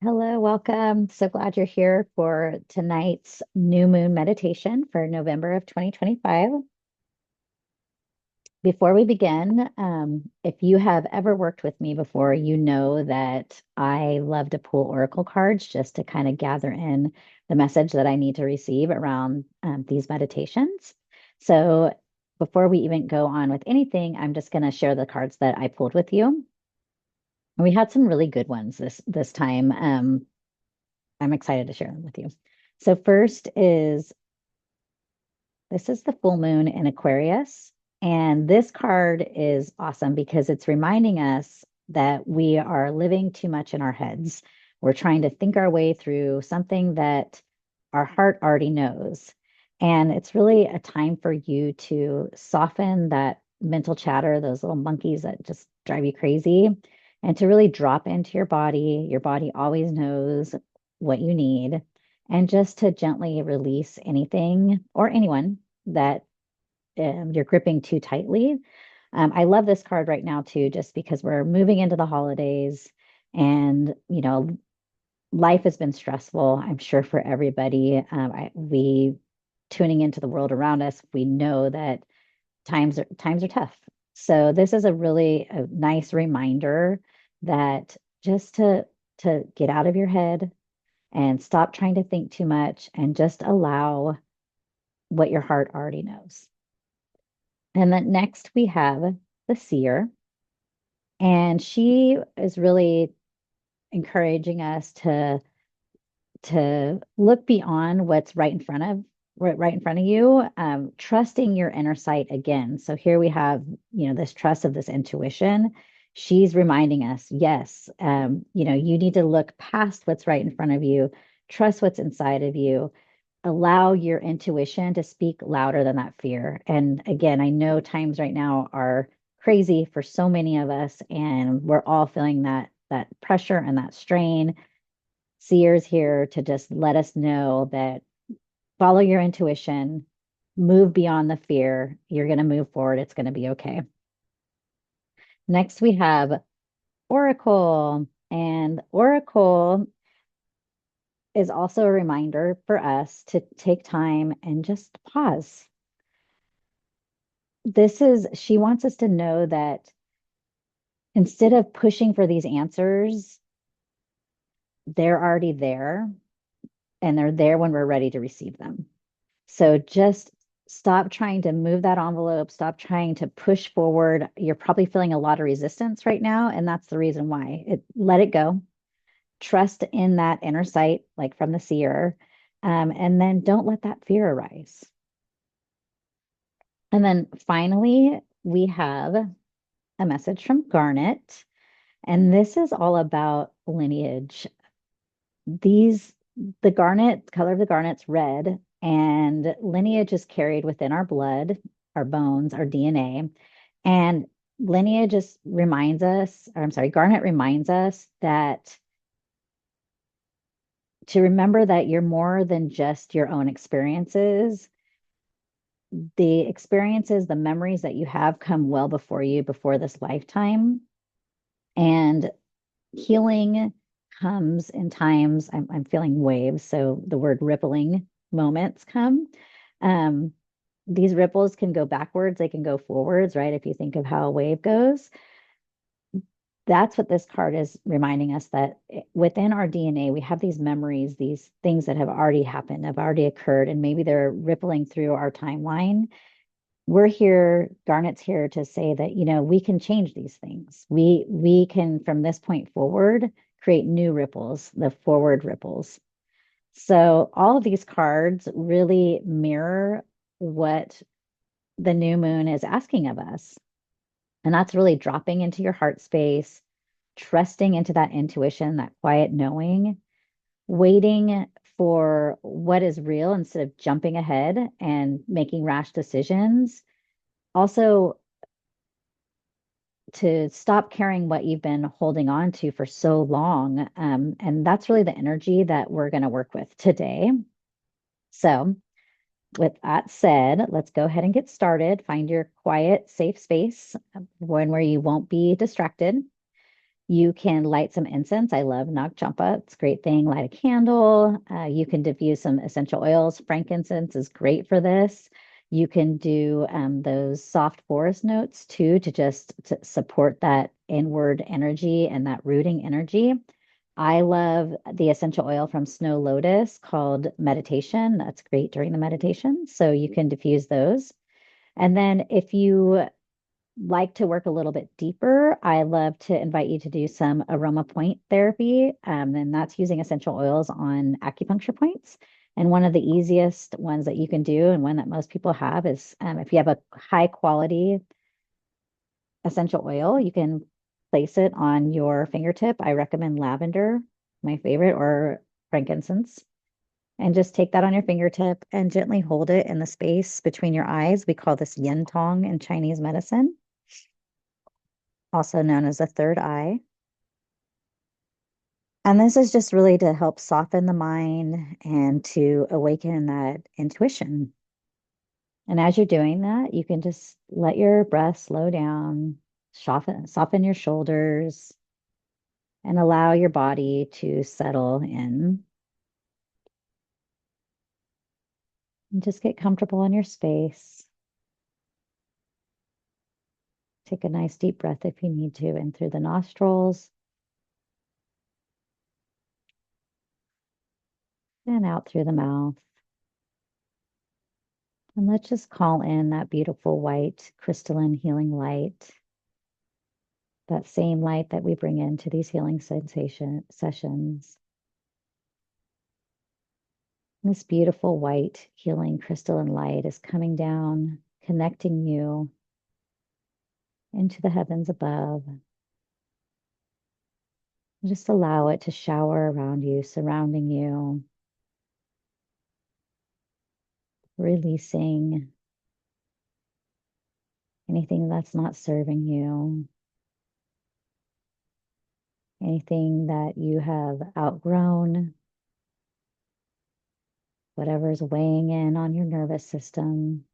Hello, welcome. So glad you're here for tonight's new moon meditation for November of 2025. Before we begin, if you have ever worked with me before, you know that I love to pull oracle cards just to kind of gather in the message that I need to receive around these meditations. So before we even go on with anything, I'm just going to share the cards that I pulled with you. And we had some really good ones this time. I'm excited to share them with you. So first is this is the full moon in Aquarius. And this card is awesome because it's reminding us that we are living too much in our heads. We're trying to think our way through something that our heart already knows. And it's really a time for you to soften that mental chatter, those little monkeys that just drive you crazy, and to really drop into your body. Your body always knows what you need, and just to gently release anything or anyone that you're gripping too tightly. I love this card right now too, just because we're moving into the holidays and, life has been stressful, I'm sure, for everybody. We tuning into the world around us, we know that times are tough. So this is a nice reminder that just to get out of your head and stop trying to think too much and just allow what your heart already knows. And then next we have the seer, and she is really encouraging us to look beyond what's right in front of you, trusting your inner sight again. So here we have, this trust of this intuition. She's reminding us, yes, you need to look past what's right in front of you, trust what's inside of you, allow your intuition to speak louder than that fear. And again, I know times right now are crazy for so many of us, and we're all feeling that pressure and that strain. Seer's here to just let us know that follow your intuition, move beyond the fear. You're going to move forward. It's going to be okay. Next, we have Oracle. And Oracle is also a reminder for us to take time and just pause. She wants us to know that instead of pushing for these answers, they're already there, and they're there when we're ready to receive them. So just stop trying to move that envelope, stop trying to push forward. You're probably feeling a lot of resistance right now, and that's the reason why. Let it go. Trust in that inner sight, like from the seer, and then don't let that fear arise. And then finally, we have a message from Garnet, and this is all about lineage. These The garnet color of the garnet's red, and lineage is carried within our blood, our bones, our DNA. And lineage just reminds us, or I'm sorry, garnet reminds us that to remember that you're more than just your own experiences. The experiences, the memories that you have come well before you, before this lifetime. And healing comes in times, I'm feeling waves, so the word rippling moments come. Um, these ripples can go backwards, they can go forwards, right? If you think of how a wave goes, that's what this card is reminding us, that within our DNA, we have these memories, these things that have already happened, have already occurred, and maybe they're rippling through our timeline. We're here, Garnet's here to say that, we can change these things. We can, from this point forward, create new ripples, the forward ripples. So all of these cards really mirror what the new moon is asking of us. And that's really dropping into your heart space, trusting into that intuition, that quiet knowing, waiting for what is real instead of jumping ahead and making rash decisions. Also, to stop carrying what you've been holding on to for so long. And that's really the energy that we're going to work with today. So, with that said, let's go ahead and get started. Find your quiet, safe space, one where you won't be distracted. You can light some incense. I love Nag Champa. It's a great thing. Light a candle. You can diffuse some essential oils. Frankincense is great for this. You can do those soft forest notes too to just to support that inward energy and that rooting energy. I love the essential oil from Snow Lotus called Meditation. That's great during the meditation. So you can diffuse those. And then if you like to work a little bit deeper, I love to invite you to do some aroma point therapy. And that's using essential oils on acupuncture points. And one of the easiest ones that you can do, and one that most people have, is if you have a high quality essential oil, you can place it on your fingertip. I recommend lavender, my favorite, or frankincense. And just take that on your fingertip and gently hold it in the space between your eyes. We call this yin tong in Chinese medicine, also known as a third eye. And this is just really to help soften the mind and to awaken that intuition. And as you're doing that, you can just let your breath slow down, soften your shoulders, and allow your body to settle in. And just get comfortable in your space. Take a nice deep breath if you need to in through the nostrils and out through the mouth. And let's just call in that beautiful white crystalline healing light, that same light that we bring into these healing sensation sessions. This beautiful white healing crystalline light is coming down, connecting you into the heavens above. Just allow it to shower around you, surrounding you, releasing anything that's not serving you, anything that you have outgrown, whatever's weighing in on your nervous system.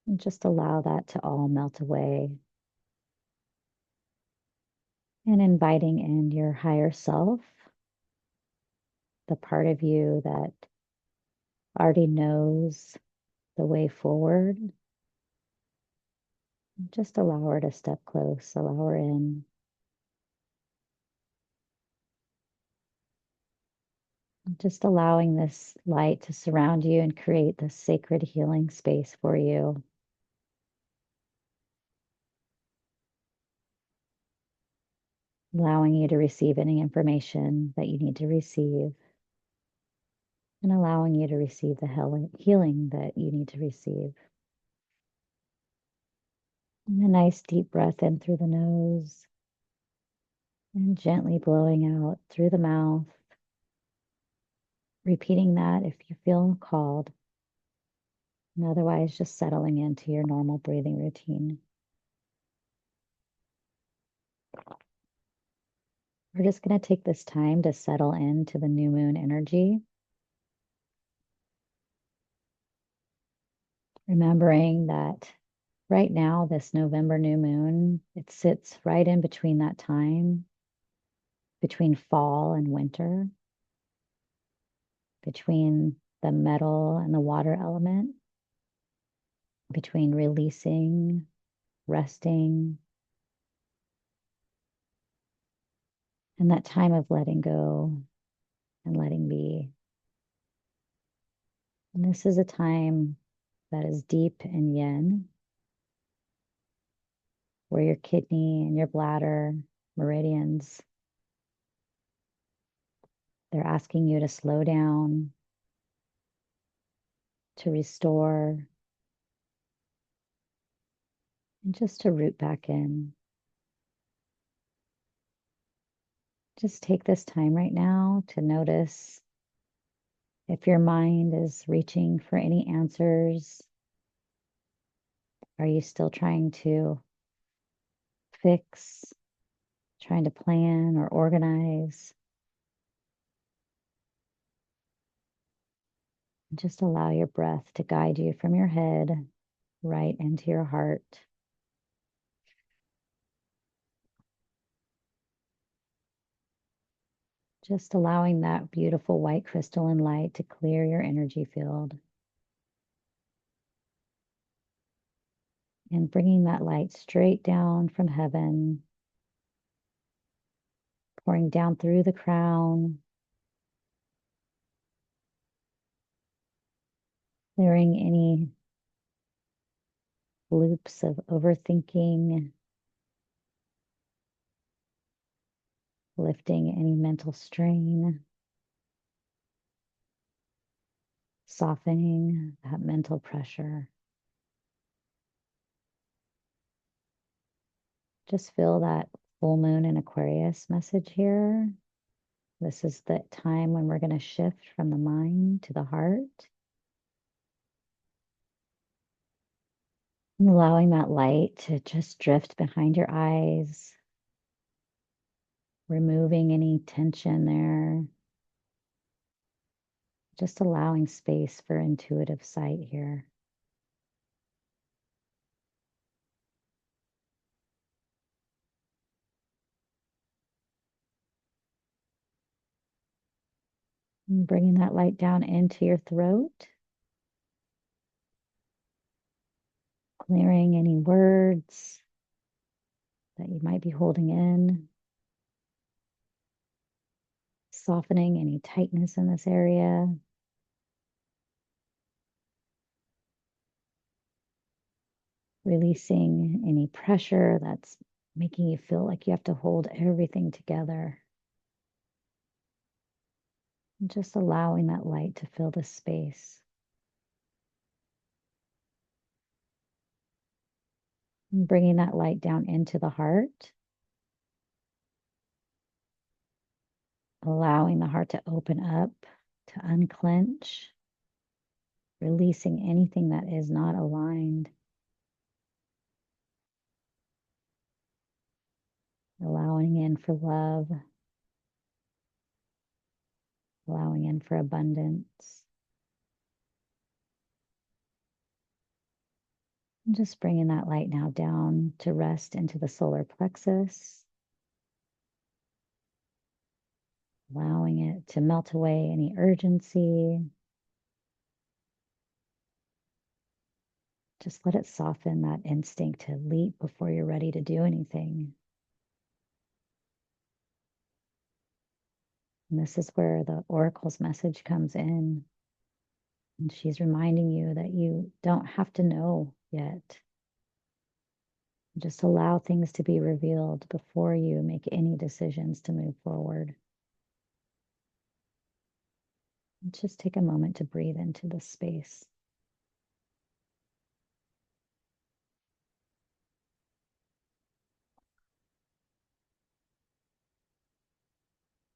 And just allow that to all melt away. And inviting in your higher self, the part of you that already knows the way forward. Just allow her to step close, allow her in. Just allowing this light to surround you and create this sacred healing space for you. Allowing you to receive any information that you need to receive, and allowing you to receive the healing that you need to receive. And a nice deep breath in through the nose and gently blowing out through the mouth. Repeating that if you feel called, and otherwise just settling into your normal breathing routine. We're just going to take this time to settle into the new moon energy. Remembering that right now, this November new moon, it sits right in between that time, between fall and winter, between the metal and the water element, between releasing, resting, and that time of letting go and letting be. And this is a time that is deep in yin, where your kidney and your bladder meridians, they're asking you to slow down, to restore, and just to root back in. Just take this time right now to notice if your mind is reaching for any answers. Are you still trying to fix, trying to plan or organize? Just allow your breath to guide you from your head right into your heart. Just allowing that beautiful white crystalline light to clear your energy field. And bringing that light straight down from heaven, pouring down through the crown, clearing any loops of overthinking, lifting any mental strain, softening that mental pressure. Just feel that full moon in Aquarius message here. This is the time when we're going to shift from the mind to the heart. And allowing that light to just drift behind your eyes, removing any tension there. Just allowing space for intuitive sight here. And bringing that light down into your throat. Clearing any words that you might be holding in. Softening any tightness in this area. Releasing any pressure that's making you feel like you have to hold everything together. And just allowing that light to fill the space. And bringing that light down into the heart. Allowing the heart to open up, to unclench. Releasing anything that is not aligned. Allowing in for love. Allowing in for abundance. And just bringing that light now down to rest into the solar plexus. Allowing it to melt away any urgency. Just let it soften that instinct to leap before you're ready to do anything. And this is where the oracle's message comes in. And she's reminding you that you don't have to know yet. Just allow things to be revealed before you make any decisions to move forward. Just take a moment to breathe into this space.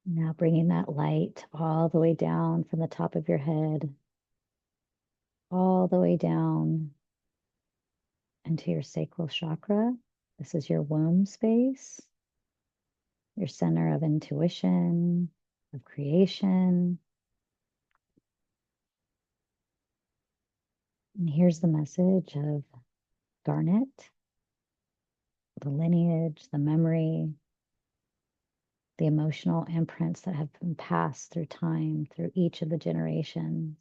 Now bringing that light all the way down from the top of your head, all the way down into your sacral chakra. This is your womb space, your center of intuition, of creation. And here's the message of Garnet, the lineage, the memory, the emotional imprints that have been passed through time, through each of the generations.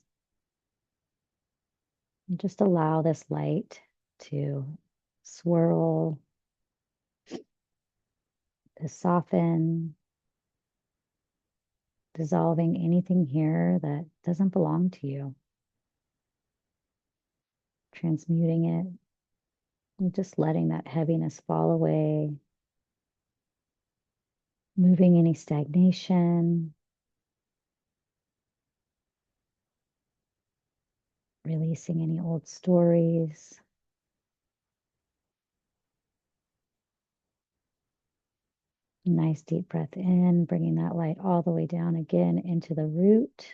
And just allow this light to swirl, to soften, dissolving anything here that doesn't belong to you, transmuting it, and just letting that heaviness fall away, moving any stagnation, releasing any old stories. Nice deep breath in, bringing that light all the way down again into the root,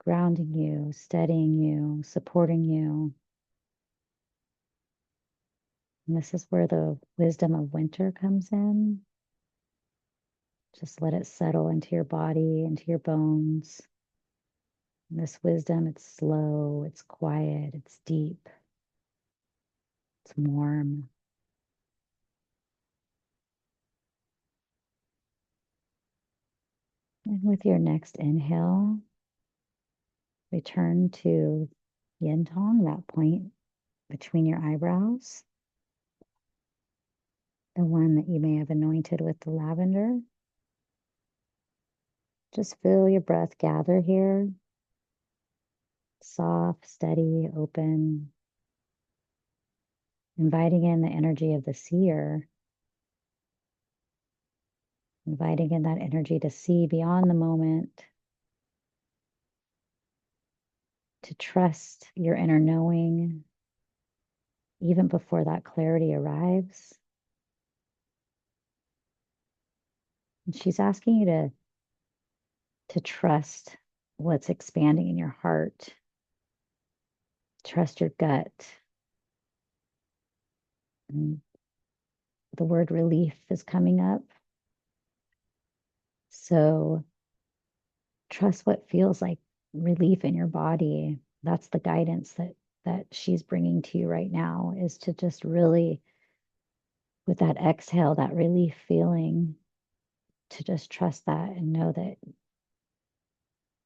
grounding you, steadying you, supporting you. And this is where the wisdom of winter comes in. Just let it settle into your body, into your bones. And this wisdom, it's slow, it's quiet, it's deep, it's warm. And with your next inhale, return to yin tong, that point between your eyebrows, the one that you may have anointed with the lavender. Just feel your breath gather here. Soft, steady, open, inviting in the energy of the seer, inviting in that energy to see beyond the moment, to trust your inner knowing even before that clarity arrives. And she's asking you to trust what's expanding in your heart, trust your gut. And the word relief is coming up. So trust what feels like relief in your body. That's the guidance that she's bringing to you right now, is to just really, with that exhale, that relief feeling, to just trust that and know that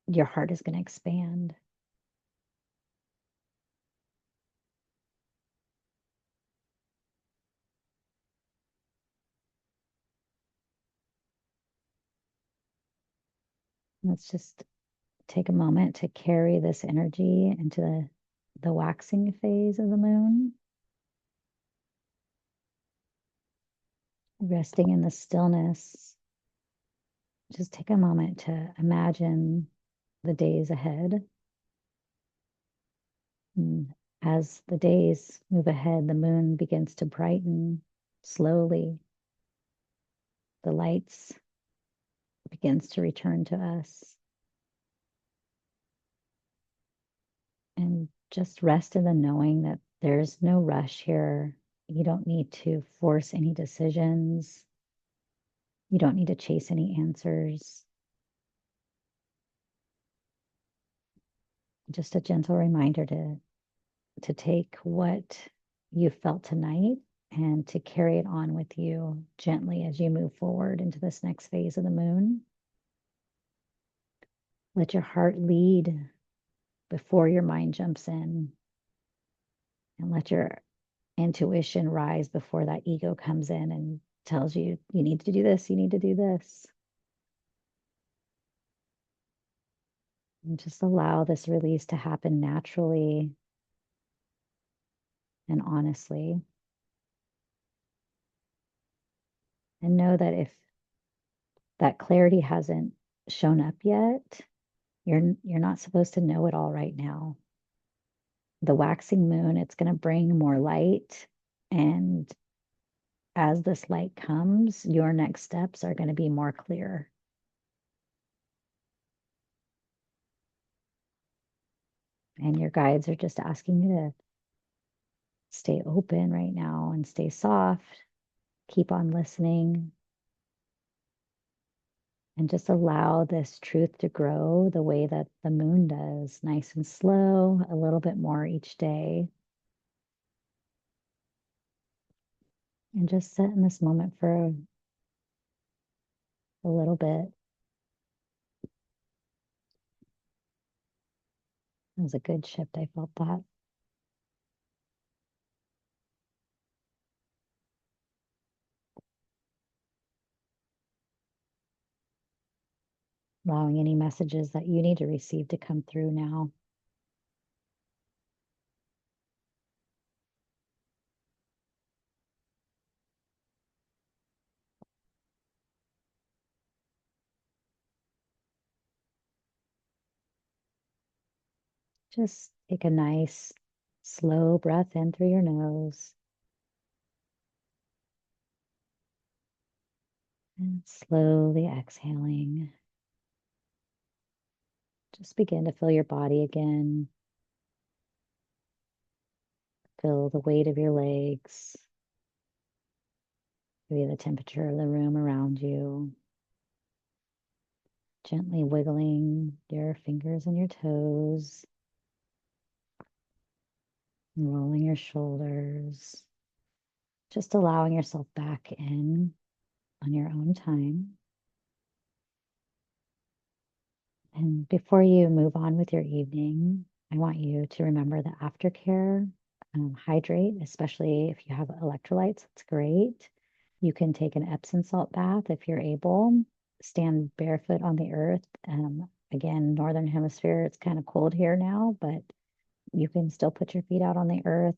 your heart is going to expand. Let's just take a moment to carry this energy into the waxing phase of the moon, resting in the stillness. Just take a moment to imagine the days ahead. And as the days move ahead, the moon begins to brighten slowly. The lights begins to return to us. And just rest in the knowing that there's no rush here. You don't need to force any decisions. You don't need to chase any answers. Just a gentle reminder to take what you felt tonight and to carry it on with you gently as you move forward into this next phase of the moon. Let your heart lead before your mind jumps in, and let your intuition rise before that ego comes in and tells you, you need to do this, you need to do this. And just allow this release to happen naturally and honestly. And know that if that clarity hasn't shown up yet, you're not supposed to know it all right now. The waxing moon, it's going to bring more light, and as this light comes, your next steps are going to be more clear. And your guides are just asking you to stay open right now and stay soft, keep on listening, and just allow this truth to grow the way that the moon does, nice and slow, a little bit more each day. And just sit in this moment for a little bit. It was a good shift. I felt that. Allowing any messages that you need to receive to come through now. Just take a nice, slow breath in through your nose and slowly exhaling. Just begin to feel your body again. Feel the weight of your legs, maybe the temperature of the room around you. Gently wiggling your fingers and your toes, and rolling your shoulders. Just allowing yourself back in on your own time. And before you move on with your evening, I want you to remember the aftercare. Hydrate, especially if you have electrolytes, it's great. You can take an Epsom salt bath if you're able. Stand barefoot on the earth. Again, Northern Hemisphere, it's kind of cold here now, but you can still put your feet out on the earth,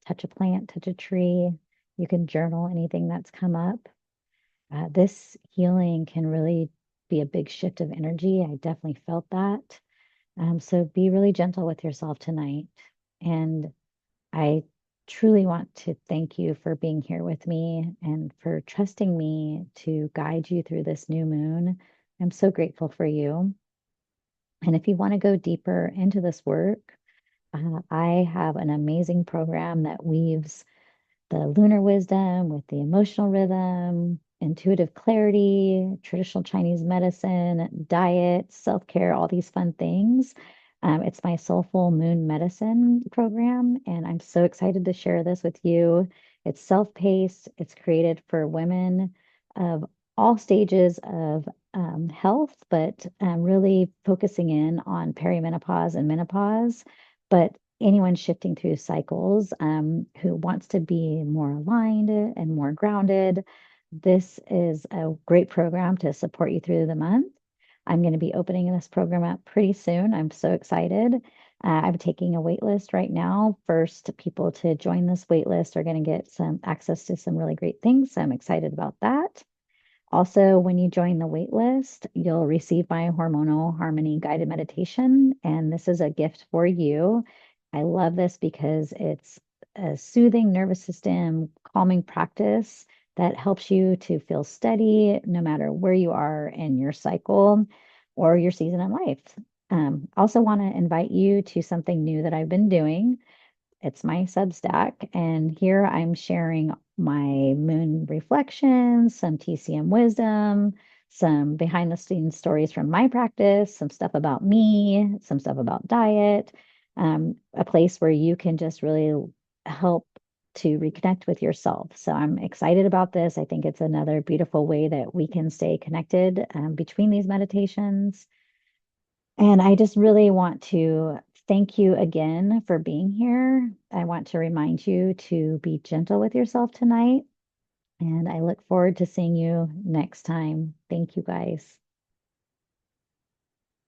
touch a plant, touch a tree. You can journal anything that's come up. This healing can really be a big shift of energy. I definitely felt that. So be really gentle with yourself tonight. And I truly want to thank you for being here with me and for trusting me to guide you through this new moon. I'm so grateful for you. And if you want to go deeper into this work, I have an amazing program that weaves the lunar wisdom with the emotional rhythm, intuitive clarity, traditional Chinese medicine, diet, self-care, all these fun things. It's my Soulful Moon Medicine program, and I'm so excited to share this with you. It's self-paced, it's created for women of all stages of health, but really focusing in on perimenopause and menopause. But anyone shifting through cycles who wants to be more aligned and more grounded, this is a great program to support you through the month. I'm going to be opening this program up pretty soon. I'm so excited. I'm taking a wait list right now. First, people to join this wait list are going to get some access to some really great things. So I'm excited about that. Also, when you join the wait list, you'll receive my hormonal harmony guided meditation, and this is a gift for you. I love this because it's a soothing nervous system, calming practice that helps you to feel steady no matter where you are in your cycle or your season in life. Also, want to invite you to something new that I've been doing. It's my Substack, and here I'm sharing my moon reflections, some TCM wisdom, some behind the scenes stories from my practice, some stuff about me, some stuff about diet, a place where you can just really help to reconnect with yourself. So I'm excited about this. I think it's another beautiful way that we can stay connected between these meditations. And I just really want to thank you again for being here. I want to remind you to be gentle with yourself tonight. And I look forward to seeing you next time. Thank you, guys.